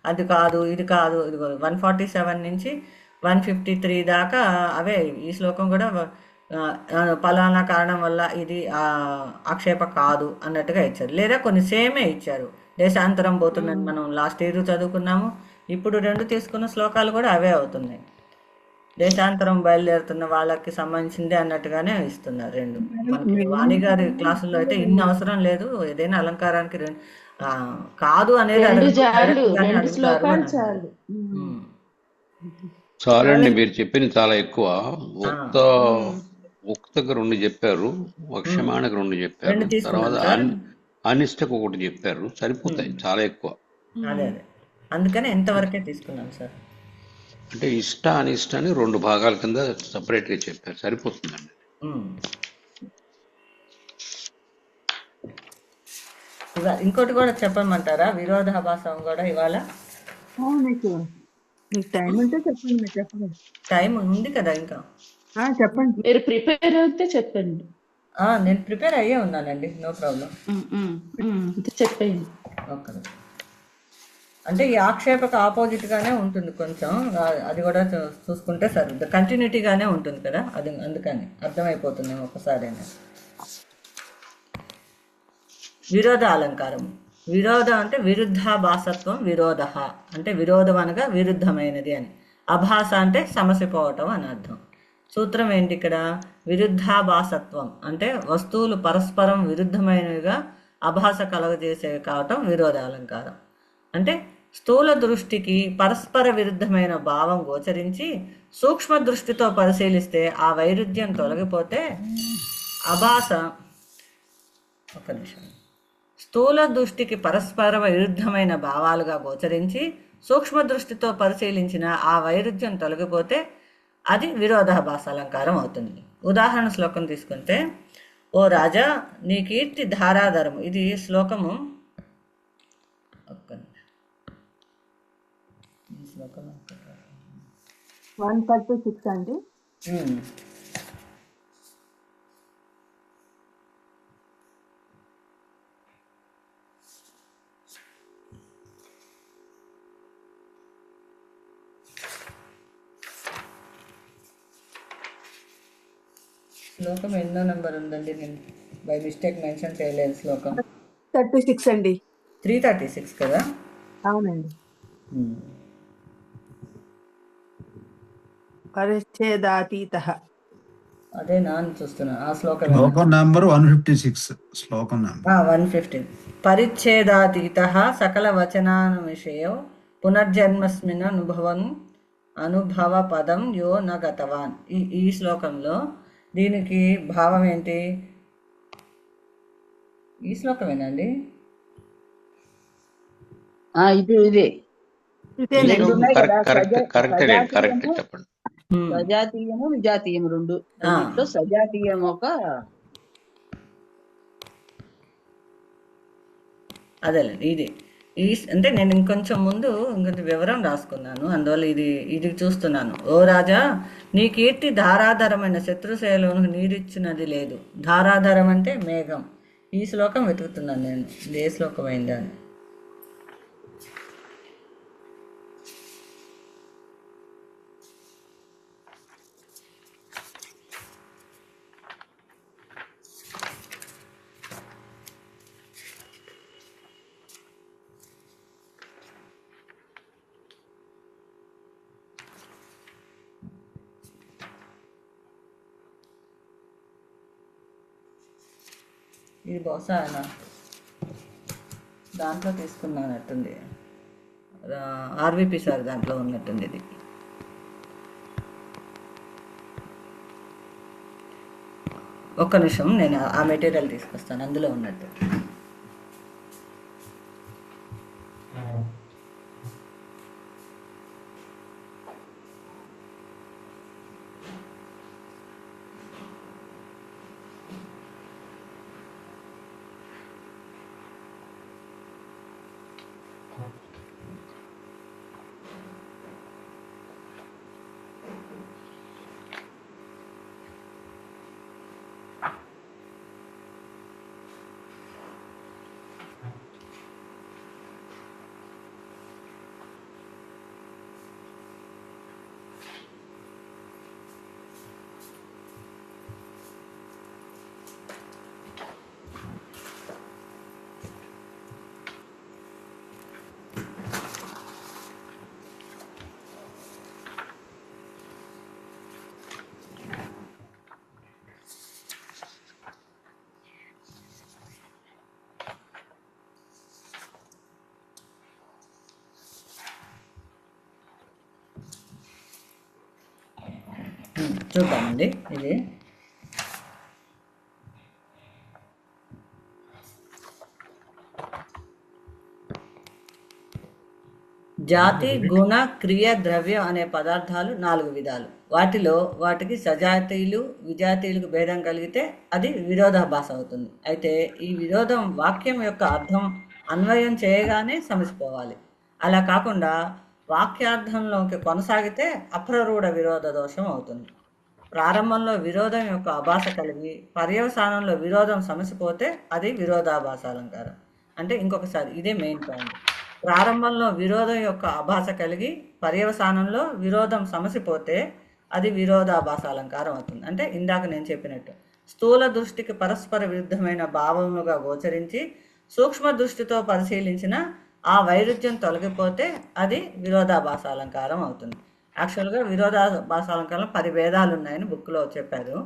అది కాదు ఇది కాదు. 147 నుంచి 153 దాకా అవే. ఈ శ్లోకం కూడా ఫలానా కారణం వల్ల ఇది ఆక్షేప కాదు అన్నట్టుగా ఇచ్చారు. లేదా కొన్ని సేమే ఇచ్చారు. దేశాంతరం పోతుందని మనం లాస్ట్ ఇయర్ చదువుకున్నాము. ఇప్పుడు 2 తీసుకున్న శ్లోకాలు కూడా అవే అవుతున్నాయి. దేశాంతరం బయలుదేరుతున్న వాళ్ళకి సంబంధించింది అన్నట్టుగానే ఇస్తున్నారు 2. మనకి వాణి గారి క్లాసుల్లో అయితే ఇన్ని అవసరం లేదు, ఏదైనా అలంకారానికి కాదు అనేది 2 చాలు, డైరెక్ట్గానే 2 అడుగుతారు శ్లోకాలు అని అన్నారు. చాలు. ఉమ్. చాలండి, మీరు చెప్పింది చాలా ఎక్కువ. ఉక్త ఆ, ఉక్తకు 2 చెప్పారు, వక్ష్యమాణకు 2 చెప్పారు, 2 తీసుకున్నాం తర్వాత సార్. అనిష్టకు 1 చెప్పారు. సరిపోతాయి, చాలా ఎక్కువ. అదే అందుకని ఎంతవరకే తీసుకున్నాం సార్. అంటే ఇష్ట అనిష్ట అని 2 భాగాల కింద సపరేట్ గా చెప్పారు, సరిపోతుందండి. ఉమ్. ఇంకోటి కూడా చెప్పమంటారా, విరోధాభాసం కూడా ఇవాళ మీకు టైం ఉంటే చెప్పండి, మీరు చెప్పండి. టైం ఉంది కదా ఇంకా. చెప్పండి. మీరు ప్రిపేర్ అవుతే చెప్పండి. నేను ప్రిపేర్ అయ్యే ఉన్నానండి, నో ప్రాబ్లం. చెప్పండి. ఓకే. అంటే ఈ ఆక్షేపకు ఆపోజిట్ గానే ఉంటుంది కొంచెం, అది కూడా చూసుకుంటే సరే కంటిన్యూటీగానే ఉంటుంది కదా, అది అందుకని అర్థమైపోతుంది ఒకసారి. విరోధ అలంకారం. విరోధ అంటే విరుద్ధాభాసత్వం, విరోధ అంటే విరోధం అనగా విరుద్ధమైనది అని, అభాస అంటే సమసిపోవటం అని అర్థం. సూత్రం ఏంటి ఇక్కడ? విరుద్ధాభాసత్వం అంటే వస్తువులు పరస్పరం విరుద్ధమైనవిగా అభాస కలగజేసేవి కావటం విరోధ అలంకారం. అంటే స్థూల దృష్టికి పరస్పర విరుద్ధమైన భావం గోచరించి సూక్ష్మ దృష్టితో పరిశీలిస్తే ఆ వైరుధ్యం తొలగిపోతే అభాస. ఒక నిమిషం. స్థూల దృష్టికి పరస్పర విరుద్ధమైన భావాలుగా గోచరించి సూక్ష్మ దృష్టితో పరిశీలించిన ఆ వైరుధ్యం తొలగిపోతే అది విరోధాభాస అలంకారం అవుతుంది. ఉదాహరణ శ్లోకం తీసుకుంటే, ఓ రాజా నీ కీర్తి ధారాధరము. ఇది శ్లోకము. ఈ శ్లోకం 136 అండి. శ్లోకం ఎన్నో నెంబర్ ఉందండి, నేను బై మిస్టేక్ మెన్షన్ చేయలేదు. శ్లోకం 36 అండి. 336 కదా. అవునండి. పరిచ్ఛేదాతీత. అదే నాన్న చూస్తున్నా ఆ శ్లోకం. శ్లోకం నంబర్ 156. శ్లోకం నంబర్ 115. పరిచ్ఛేదాతీత సకల వచనాను విషయో పునర్జన్మస్మిన్ అనుభవ పదం యో న గతవాన్. ఈ శ్లోకంలో దీనికి భావం ఏంటి? ఈ శ్లోకమేనండి. ఇదే కరెక్ట్ చెప్పండి. సజాతీయము విజాతీయము 2. దీంట్లో సజాతీయం ఒక అదేలేండి. ఇది అంటే నేను ఇంకొంచెం ముందు ఇంకొంచెం వివరం రాసుకున్నాను, అందువల్ల ఇది చూస్తున్నాను. ఓ రాజా నీ కీర్తి ధారాధరమైన శత్రుశైలంకు నీరిచ్చినది లేదు. ధారాధరం అంటే మేఘం. ఈ శ్లోకం వెతుకుతున్నాను నేను, ఇది ఏ శ్లోకం అయిందా అని. ఇది బహుశా ఆయన దాంట్లో తీసుకున్నట్టుంది, ఆర్విపి సార్ దాంట్లో ఉన్నట్టుంది ఇది. ఒక్క నిమిషం, నేను ఆ మెటీరియల్ తీసుకొస్తాను, అందులో ఉన్నట్టు. చూద్దామండి. ఇది జాతి, గుణ, క్రియ, ద్రవ్యం అనే పదార్థాలు 4 విధాలు. వాటికి సజాతీయులు విజాతీయులకు భేదం కలిగితే అది విరోధాభాస అవుతుంది. అయితే ఈ విరోధం వాక్యం యొక్క అర్థం అన్వయం చేయగానే సమసిపోవాలి. అలా కాకుండా వాక్యార్థంలోకి కొనసాగితే అప్రరూఢ విరోధ దోషం అవుతుంది. ప్రారంభంలో విరోధం యొక్క ఆభాస కలిగి పర్యవసానంలో విరోధం సమసిపోతే అది విరోధాభాస అలంకారం. అంటే ఇంకొకసారి ఇదే మెయిన్ పాయింట్. ప్రారంభంలో విరోధం యొక్క ఆభాస కలిగి పర్యవసానంలో విరోధం సమసిపోతే అది విరోధాభాస అలంకారం అవుతుంది. అంటే ఇందాక నేను చెప్పినట్టు స్థూల దృష్టికి పరస్పర విరుద్ధమైన భావములుగా గోచరించి సూక్ష్మ దృష్టితో పరిశీలించిన ఆ వైరుధ్యం తొలగిపోతే అది విరోధాభాస అలంకారం అవుతుంది. యాక్చువల్గా విరోధాభాస అలంకారంలో 10 భేదాలు ఉన్నాయని బుక్లో చెప్పారు.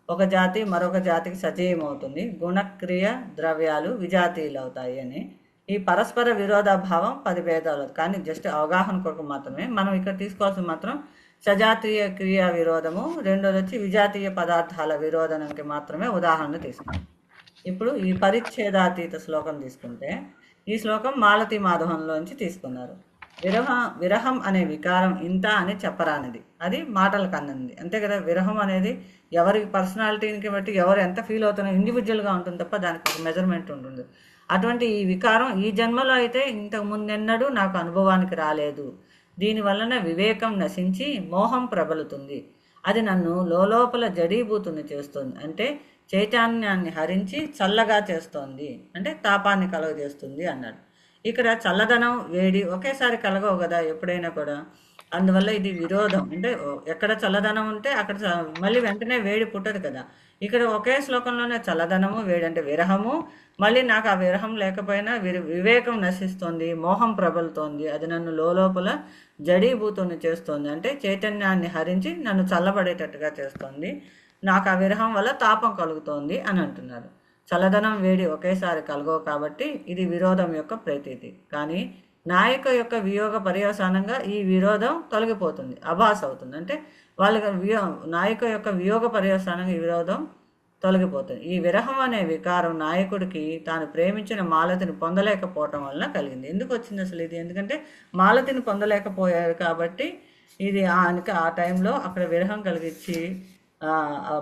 ఒక జాతి మరొక జాతికి సజీవం అవుతుంది, గుణక్రియ ద్రవ్యాలు విజాతీయులు అవుతాయి అని. ఈ పరస్పర విరోధాభావం 10 భేదాలు, కానీ జస్ట్ అవగాహన కొరకు మాత్రమే. మనం ఇక్కడ తీసుకోవాల్సిన మాత్రం సజాతీయ క్రియా విరోధము, రెండోది వచ్చి విజాతీయ పదార్థాల విరోధానికి మాత్రమే ఉదాహరణ తీసుకుంటాం. ఇప్పుడు ఈ పరిచ్ఛేదాతీత శ్లోకం తీసుకుంటే ఈ శ్లోకం మాలతి మాధవంలోంచి తీసుకున్నారు. విరహం అనే వికారం ఇంత అని చెప్పరానిది, అది మాటల కన్నది అంతే కదా. విరహం అనేది ఎవరి పర్సనాలిటీని బట్టి ఎవరు ఎంత ఫీల్ అవుతున్నా ఇండివిజువల్గా ఉంటుంది తప్ప దానికి ఒక మెజర్మెంట్ ఉంటుంది. అటువంటి ఈ వికారం ఈ జన్మలో అయితే ఇంతకు ముందెన్నడూ నాకు అనుభవానికి రాలేదు. దీనివలన వివేకం నశించి మోహం ప్రబలుతుంది. అది నన్ను లోపల జడీభూతుని చేస్తుంది, అంటే చైతన్యాన్ని హరించి చల్లగా చేస్తోంది, అంటే తాపాన్ని కలుగజేస్తుంది అన్నాడు. ఇక్కడ చల్లదనం వేడి ఒకేసారి కలగవు కదా ఎప్పుడైనా కూడా. అందువల్ల ఇది విరోధం. అంటే ఎక్కడ చల్లదనం ఉంటే అక్కడ మళ్ళీ వెంటనే వేడి పుట్టదు కదా. ఇక్కడ ఒకే శ్లోకంలోనే చల్లదనము వేడి అంటే విరహము, మళ్ళీ నాకు ఆ విరహం లేకపోయినా వివేకం నశిస్తోంది, మోహం ప్రబలుతోంది, అది నన్ను లోపల జడీభూతుని చేస్తోంది, అంటే చైతన్యాన్ని హరించి నన్ను చల్లబడేటట్టుగా చేస్తోంది, నాకు ఆ విరహం వల్ల తాపం కలుగుతోంది అని అంటున్నారు. చల్లదనం వేడి ఒకేసారి కలగవు కాబట్టి ఇది విరోధం యొక్క ప్రతీతి. కానీ నాయక యొక్క వియోగ పర్యవసానంగా ఈ విరోధం తొలగిపోతుంది, అభాస అవుతుంది. అంటే వాళ్ళకి నాయక యొక్క వియోగ పర్యవసానంగా ఈ విరోధం తొలగిపోతుంది. ఈ విరహం అనే వికారం నాయకుడికి తాను ప్రేమించిన మాలతిని పొందలేకపోవటం వల్ల కలిగింది. ఎందుకు వచ్చింది అసలు ఇది? ఎందుకంటే మాలతిని పొందలేకపోయారు కాబట్టి ఇది ఆయనకి ఆ టైంలో అక్కడ విరహం కలిగించి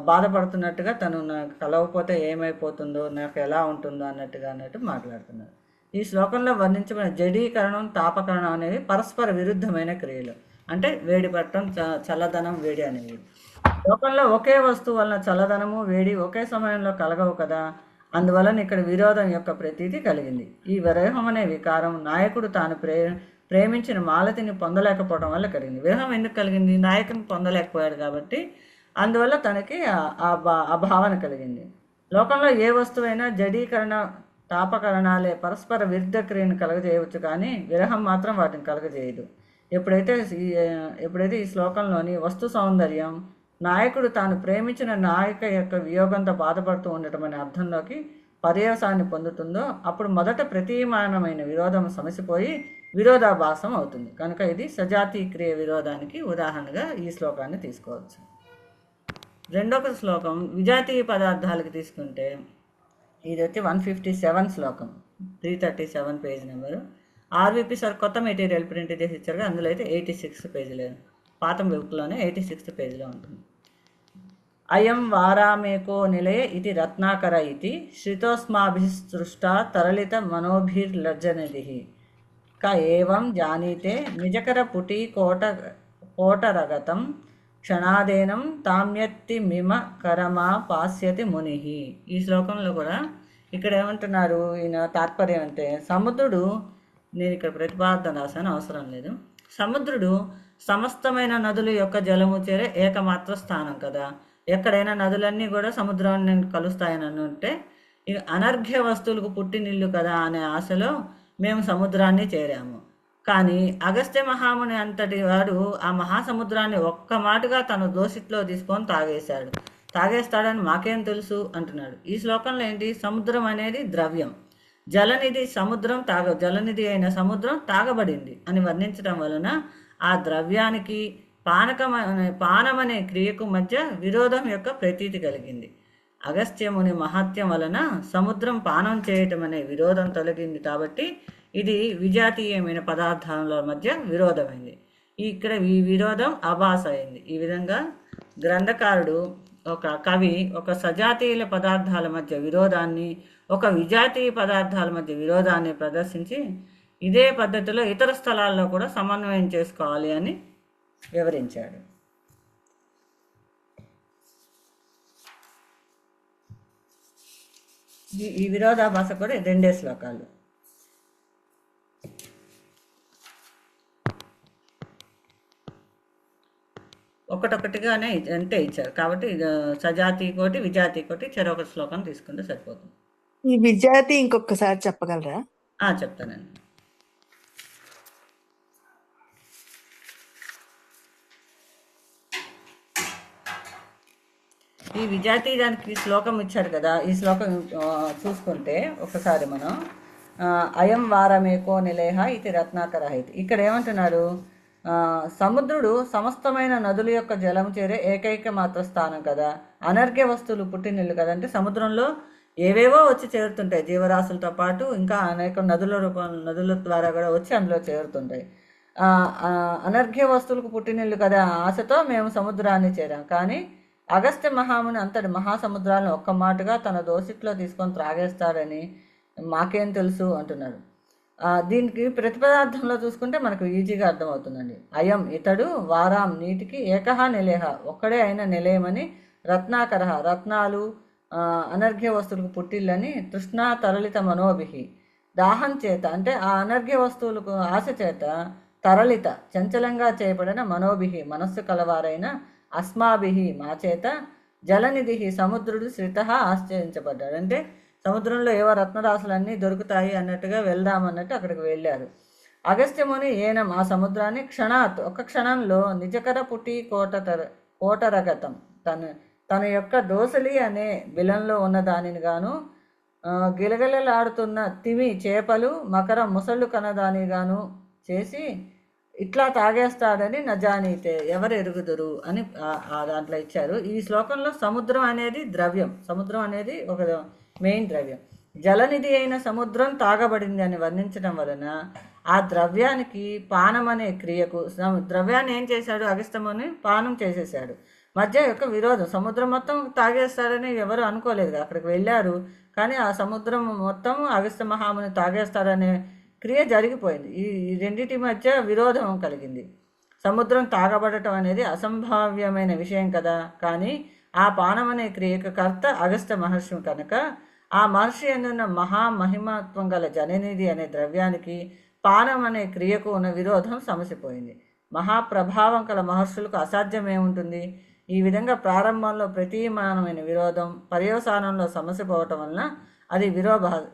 బాధపడుతున్నట్టుగా తను నాకు కలవకపోతే ఏమైపోతుందో, నాకు ఎలా ఉంటుందో అన్నట్టు మాట్లాడుతున్నారు. ఈ శ్లోకంలో వర్ణించబడిన జడీకరణం తాపకరణం అనేవి పరస్పర విరుద్ధమైన క్రియలు. అంటే వేడి పట్టడం, చల్లదనం, వేడి అనేవి. లోకంలో ఒకే వస్తువు వలన చల్లదనము వేడి ఒకే సమయంలో కలగవు కదా. అందువలన ఇక్కడ విరోధం యొక్క ప్రతీతి కలిగింది. ఈ విరహం అనే వికారం నాయకుడు తాను ప్రేమించిన మాలతిని పొందలేకపోవడం వల్ల కలిగింది. విరహం ఎందుకు కలిగింది? నాయకుని పొందలేకపోయాడు కాబట్టి అందువల్ల తనకి ఆ భావన కలిగింది. లోకంలో ఏ వస్తువైనా జడీకరణ తాపకరణాలే పరస్పర విరుద్ధ క్రియను కలగజేయవచ్చు, కానీ విరహం మాత్రం వాటిని కలగజేయదు. ఎప్పుడైతే ఈ శ్లోకంలోని వస్తు సౌందర్యం నాయకుడు తాను ప్రేమించిన నాయక యొక్క వియోగంతో బాధపడుతూ ఉండటం అనే అర్థంలోకి పర్యవసాన్ని పొందుతుందో అప్పుడు మొదట ప్రతీయమానమైన విరోధం సమసిపోయి విరోధాభాసం అవుతుంది. కనుక ఇది సజాతీ క్రియ విరోధానికి ఉదాహరణగా ఈ శ్లోకాన్ని తీసుకోవచ్చు. రెండవ శ్లోకం విజాతీయ పదార్థాలకు తీసుకుంటే ఇది వచ్చి 157 శ్లోకం, 337 పేజ్ నెంబరు. ఆర్విపి సార్ కొత్త మెటీరియల్ ప్రింట్ చేసి ఇచ్చారు, అందులో అయితే 86 పేజీలో, పాత బుక్లోనే 86 పేజీలో ఉంటుంది. అయం వారామేకో నిలయ ఇది రత్నాకర ఇది శ్రితోస్మాభిసృష్ట తరళిత మనోభిర్లజ్జనిధి క ఏవం జానీతే నిజకర పుటి కోటరగతం క్షణాదేనం తామ్యత్తి మిమ కరమా పాస్యతి ముని. ఈ శ్లోకంలో కూడా ఇక్కడ ఏమంటున్నారు ఈయన తాత్పర్యం అంటే, సముద్రుడు, నేను ఇక్కడ ప్రతిపాదన రాశాను అవసరం లేదు, సముద్రుడు సమస్తమైన నదుల యొక్క జలము చేరే ఏకమాత్ర స్థానం కదా. ఎక్కడైనా నదులన్నీ కూడా సముద్రాన్ని కలుస్తాయని అనుంటే ఇక అనర్ఘ్య వస్తువులకు పుట్టినిల్లు కదా అనే ఆశలో మేము సముద్రాన్ని చేరాము. కానీ అగస్త్య మహాముని అంతటి వాడు ఆ మహాసముద్రాన్ని ఒక్క మాటగా తన దోషిట్లో తీసుకొని తాగేస్తాడని మాకేం తెలుసు అంటున్నాడు. ఈ శ్లోకంలో ఏంటి? సముద్రం అనేది ద్రవ్యం, జలనిధి సముద్రం జలనిధి అయిన సముద్రం తాగబడింది అని వర్ణించడం వలన ఆ ద్రవ్యానికి పానం అనే క్రియకు మధ్య విరోధం యొక్క ప్రతీతి కలిగింది. అగస్త్యముని మహత్యం వలన సముద్రం పానం చేయటం అనే విరోధం తొలగింది కాబట్టి ఇది విజాతీయమైన పదార్థాల మధ్య విరోధమైంది. ఇక్కడ ఈ విరోధం అభాస అయింది. ఈ విధంగా గ్రంథకారుడు ఒక కవి ఒక సజాతీయుల పదార్థాల మధ్య విరోధాన్ని, ఒక విజాతీయ పదార్థాల మధ్య విరోధాన్ని ప్రదర్శించి ఇదే పద్ధతిలో ఇతర స్థలాల్లో కూడా సమన్వయం చేసుకోవాలి అని వివరించాడు. ఈ విరోధాభాస కూడా 2 శ్లోకాలు. ఒకటొకటిగానే అంటే ఇచ్చారు కాబట్టి సజాతి కోటి విజాతి కోటి చెరొక శ్లోకం తీసుకుంటే సరిపోతుంది. ఈ విజాతి ఇంకొకసారి చెప్పగలరా? చెప్తానండి. ఈ విజాతి దానికి శ్లోకం ఇచ్చారు కదా, ఈ శ్లోకం చూసుకుంటే ఒకసారి మనం అయం వారమేకో నిలేహ ఇది రత్నాకర ఇది. ఇక్కడ ఏమంటున్నారు, సముద్రుడు సమస్తమైన నదుల యొక్క జలం చేరే ఏకైక మాత్ర స్థానం కదా, అనర్ఘ్య వస్తువులు పుట్టినిల్లు కదా. అంటే సముద్రంలో ఏవేవో వచ్చి చేరుతుంటాయి జీవరాశులతో పాటు, ఇంకా అనేక నదుల ద్వారా కూడా వచ్చి అందులో చేరుతుంటాయి. అనర్ఘ్య వస్తువులకు పుట్టినిల్లు కదా ఆశతో మేము సముద్రాన్ని చేరాం. కానీ అగస్త్య మహాముని అంతటి మహాసముద్రాలను ఒక్క మాటగా తన దోసిట్లో తీసుకొని త్రాగేస్తాడని మాకేం తెలుసు అంటున్నాడు. దీనికి ప్రతిపదార్థంలో చూసుకుంటే మనకు ఈజీగా అర్థమవుతుందండి. అయం ఇతడు వారాం నీటికి ఏకహ నిలేహ ఒక్కడే అయిన నిలయమని, రత్నాకర రత్నాలు అనర్ఘ్య వస్తువులకు పుట్టిల్లని, తృష్ణా తరళిత మనోభిహి దాహం చేత అంటే ఆ అనర్ఘ్య వస్తువులకు ఆశ చేత, తరళిత చంచలంగా చేయబడిన, మనోభిహి మనస్సు కలవారైన, అస్మాభిహి మా చేత, జలనిధి సముద్రుడు శ్రిత ఆశ్చర్యించబడ్డాడు. అంటే సముద్రంలో ఏవో రత్నరాశులన్నీ దొరుకుతాయి అన్నట్టుగా వెళ్దామన్నట్టు అక్కడికి వెళ్ళారు. అగస్త్యముని ఏనం ఆ సముద్రాన్ని క్షణాత్ ఒక క్షణంలో నిజకర పుట్టి కోటరగతం తన యొక్క దోసలి అనే బిలంలో ఉన్న దానిని గాను, గిలగిలలాడుతున్న తిమి చేపలు మకర ముసళ్ళు కనదాని గాను చేసి ఇట్లా తాగేస్తాడని నజానీతే ఎవరు ఎరుగుదురు అని దాంట్లో ఇచ్చారు. ఈ శ్లోకంలో సముద్రం అనేది ద్రవ్యం, సముద్రం అనేది ఒక మెయిన్ ద్రవ్యం. జలనిధి అయిన సముద్రం తాగబడింది అని వర్ణించడం వలన ఆ ద్రవ్యానికి పానం అనే క్రియకు, ద్రవ్యాన్ని ఏం చేశాడు అగస్త్యముని పానం చేసేసాడు. మధ్య యొక్క విరోధం, సముద్రం మొత్తం తాగేస్తాడని ఎవరు అనుకోలేదు, అక్కడికి వెళ్ళారు కానీ ఆ సముద్రం మొత్తం అగస్త్య మహాముని తాగేస్తాడనే క్రియ జరిగిపోయింది. ఈ రెండింటి మధ్య విరోధం కలిగింది. సముద్రం తాగబడటం అనేది అసంభావ్యమైన విషయం కదా, కానీ ఆ పానం అనే క్రియకు కర్త అగస్త్య మహర్షి కనుక ఆ మహర్షి అందున్న మహామహిమత్వం గల జననిధి అనే ద్రవ్యానికి పానం అనే క్రియకు ఉన్న విరోధం సమసిపోయింది. మహాప్రభావం కల మహర్షులకు అసాధ్యమేముంటుంది. ఈ విధంగా ప్రారంభంలో ప్రతీమానమైన విరోధం పర్యవసానంలో సమసిపోవటం వలన అది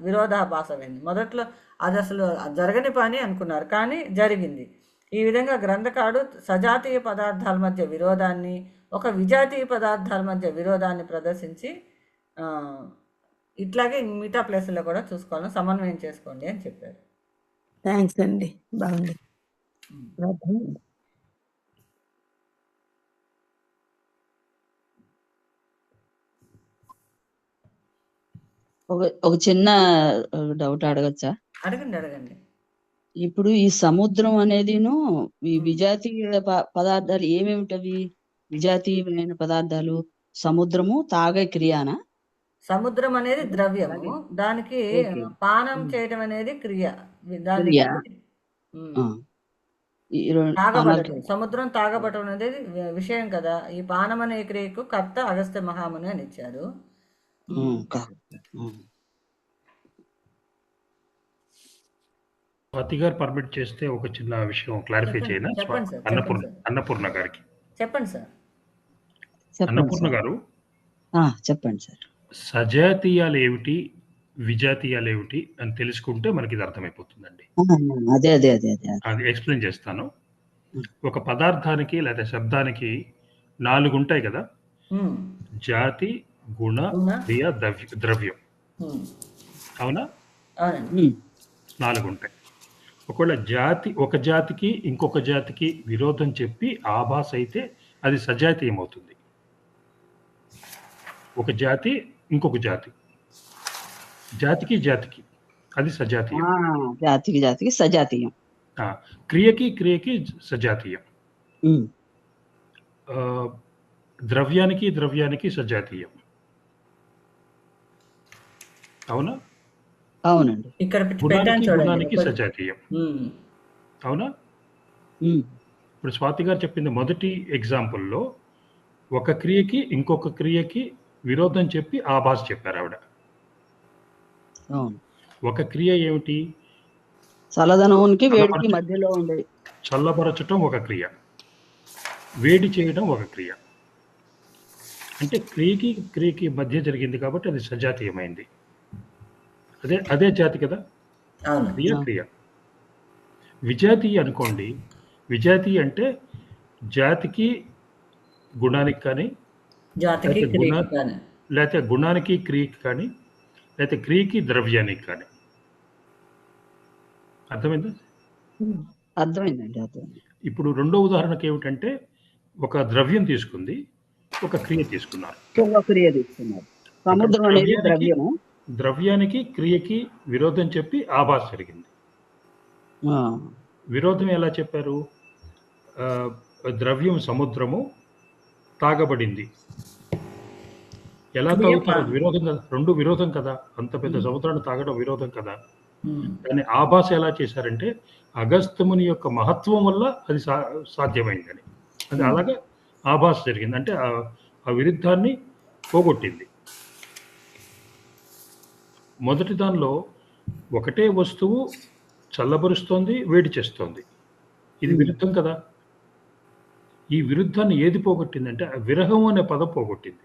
విరోధాభాసమైంది. మొదట్లో అది అసలు జరగని పని అనుకున్నారు కానీ జరిగింది. ఈ విధంగా గ్రంథకారుడు సజాతీయ పదార్థాల మధ్య విరోధాన్ని, ఒక విజాతీయ పదార్థాల మధ్య విరోధాన్ని ప్రదర్శించి ఇట్లాగే మిగతా ప్లేసుల్లో కూడా చూసుకోవాలని సమన్వయం చేసుకోండి అని చెప్పారు. థ్యాంక్స్ అండి, బాగుంది. ఒక చిన్న డౌట్ అడగచ్చా? అడగండి. ఇప్పుడు ఈ సముద్రం అనేదిను ఈ విజాతీయ పదార్థాలు ఏమేమిటవి? విజాతీయమైన పదార్థాలు సముద్రము తాగే క్రియానా? సముద్రం అనేది ద్రవ్యము, దానికి పానం చేయడం అనేది క్రియ. తాగబడటం, సముద్రం తాగబడటం అనేది విషయం కదా. ఈ పానం అనే క్రియకు కర్త అగస్త్య మహాముని అని ఇచ్చారు. స్వాతి గారు పర్మిట్ చేస్తే ఒక చిన్న విషయం క్లారిఫై చేయనా అన్నపూర్ణ గారికి? చెప్పండి సార్. అన్నపూర్ణ గారు చెప్పండి సార్. సజాతీయాలు ఏమిటి విజాతీయాలు ఏమిటి అని తెలుసుకుంటే మనకి ఇది అర్థమైపోతుందండి. అదే అది ఎక్స్ప్లెయిన్ చేస్తాను. ఒక పదార్థానికి లేదా శబ్దానికి 4 ఉంటాయి కదా, జాతి, గుణ, క్రియ, ద్రవ్యం. అవునా? 4 4 ఉంటాయి. ఒకవేళ ఒక జాతికి ఇంకొక జాతికి విరోధం చెప్పి ఆభాస అయితే అది సజాతీయం అవుతుంది. ఒక జాతి ఇంకొక జాతికి అది సజాతీయం. జాతికి సజాతీయం. క్రియకి సజాతీయం. ద్రవ్యానికి సజాతీయం. అవునా? అవునండి. ఇక్కడ గుణానికి సజాతీయం. అవునా? ఇప్పుడు స్వాతి గారు చెప్పింది మొదటి ఎగ్జాంపుల్లో ఒక క్రియకి ఇంకొక క్రియకి విరోధం చెప్పి ఆభాస చెప్పారు ఆవిడ. ఒక క్రియ ఏమిటి? చల్లదనానికి వేడికి మధ్యలో ఉండే చల్లబరచటం ఒక క్రియ, వేడి చేయడం ఒక క్రియ. అంటే క్రియకి మధ్య జరిగింది కాబట్టి అది సజాతీయమైంది. అదే జాతి కదా. క్రియ. విజాతీయ అనుకోండి. విజాతీయ అంటే జాతికి గుణానికి కానీ, లేకపోతే గుణానికి క్రియకి కానీ, లేకపోతే క్రియకి ద్రవ్యానికి కానీ. అర్థమైందా? అర్థమైందండి. ఇప్పుడు రెండో ఉదాహరణకి ఏమిటంటే ఒక ద్రవ్యం తీసుకుంది, ఒక క్రియ తీసుకున్నారు. సముద్రం అనేది ద్రవ్యము. ద్రవ్యానికి క్రియకి విరోధం చెప్పి ఆభాస జరిగింది. విరోధం ఎలా చెప్పారు? ద్రవ్యం సముద్రము తాగబడింది. ఎలా తాగుతారు? విరోధం కదా, రెండు విరోధం కదా. అంత పెద్ద సముద్రాన్ని తాగడం విరోధం కదా. దాన్ని ఆభాస ఎలా చేశారంటే అగస్త్యముని యొక్క మహత్వం వల్ల అది సాధ్యమైందని. అది అలాగే ఆభాస జరిగింది. అంటే ఆ విరుద్ధాన్ని పోగొట్టింది. మొదటి దానిలో ఒకటే వస్తువు చల్లబరుస్తోంది, వేడి చేస్తోంది. ఇది విరుద్ధం కదా. ఈ విరుద్ధాన్ని ఏది పోగొట్టిందంటే విరహం అనే పదం పోగొట్టింది.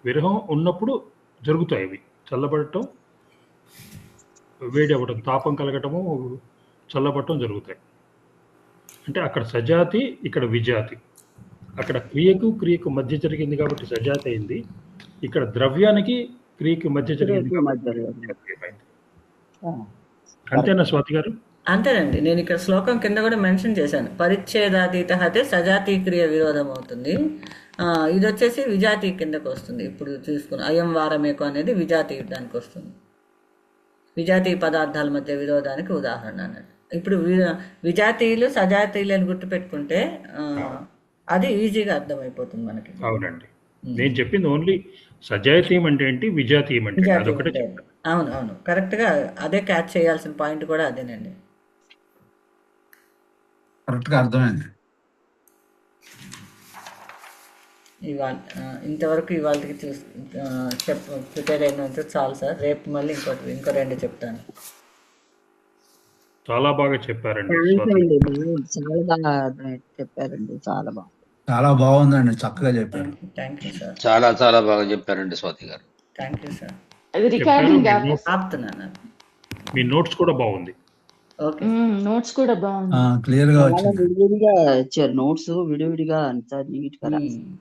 విరహం ఉన్నప్పుడు జరుగుతాయి అవి. చల్లబడటం, వేడి అవ్వడం, తాపం కలగటము, చల్లబడటం జరుగుతాయి. అంటే అక్కడ సజాతి, ఇక్కడ విజాతి. అక్కడ క్రియకు మధ్య జరిగింది కాబట్టి సజాతి అయింది. ఇక్కడ ద్రవ్యానికి క్రియకి మధ్య జరిగింది. అంతేనా స్వాతి గారు? అంతేనండి. నేను ఇక్కడ శ్లోకం కింద కూడా మెన్షన్ చేశాను. పరిచ్ఛేదాతీత అయితే సజాతీ క్రియ విరోధం అవుతుంది. ఇది వచ్చేసి విజాతీ కిందకు వస్తుంది. ఇప్పుడు చూసుకుని అయం వారమేకు అనేది విజాతీ దానికి వస్తుంది. విజాతీయ పదార్థాల మధ్య విరోధానికి ఉదాహరణ అన్నట్టు. ఇప్పుడు విజాతీయులు సజాతీయులు అని గుర్తుపెట్టుకుంటే అది ఈజీగా అర్థమైపోతుంది మనకి. అవునండి. నేను చెప్పింది ఓన్లీ సజాతీయం అంటే ఏంటి, విజాతీయం అంటే అదొకటే చెప్పాను. అవును, కరెక్ట్గా అదే క్యాచ్ చేయాల్సిన పాయింట్ కూడా అదేనండి. కరెక్ట్గా అర్థమైంది. ఇంతవరకు ఇవాళకి ప్రిపేర్ అయినంత చాలు సార్. రేపు మళ్ళీ ఇంకో రెండు చెప్తాను. చాలా బాగా చెప్పారండి. చెప్పారండి. చాలా బాగుందండి. చక్కగా చెప్పారు. Thank you sir. చాలా బాగా చెప్పారండి స్వాతి గారు. Thank you sir. అది రికార్డింగ్ ఆపుతున్నాను. మీ నోట్స్ కూడా బాగుంది. ఓకే, నోట్స్ కూడా బాగుంది. క్లియర్ గా వచ్చింది. విడివిడిగా ఇచ్చారు నోట్స్, విడివిడిగా అంతా నీట్ గా రాశారు.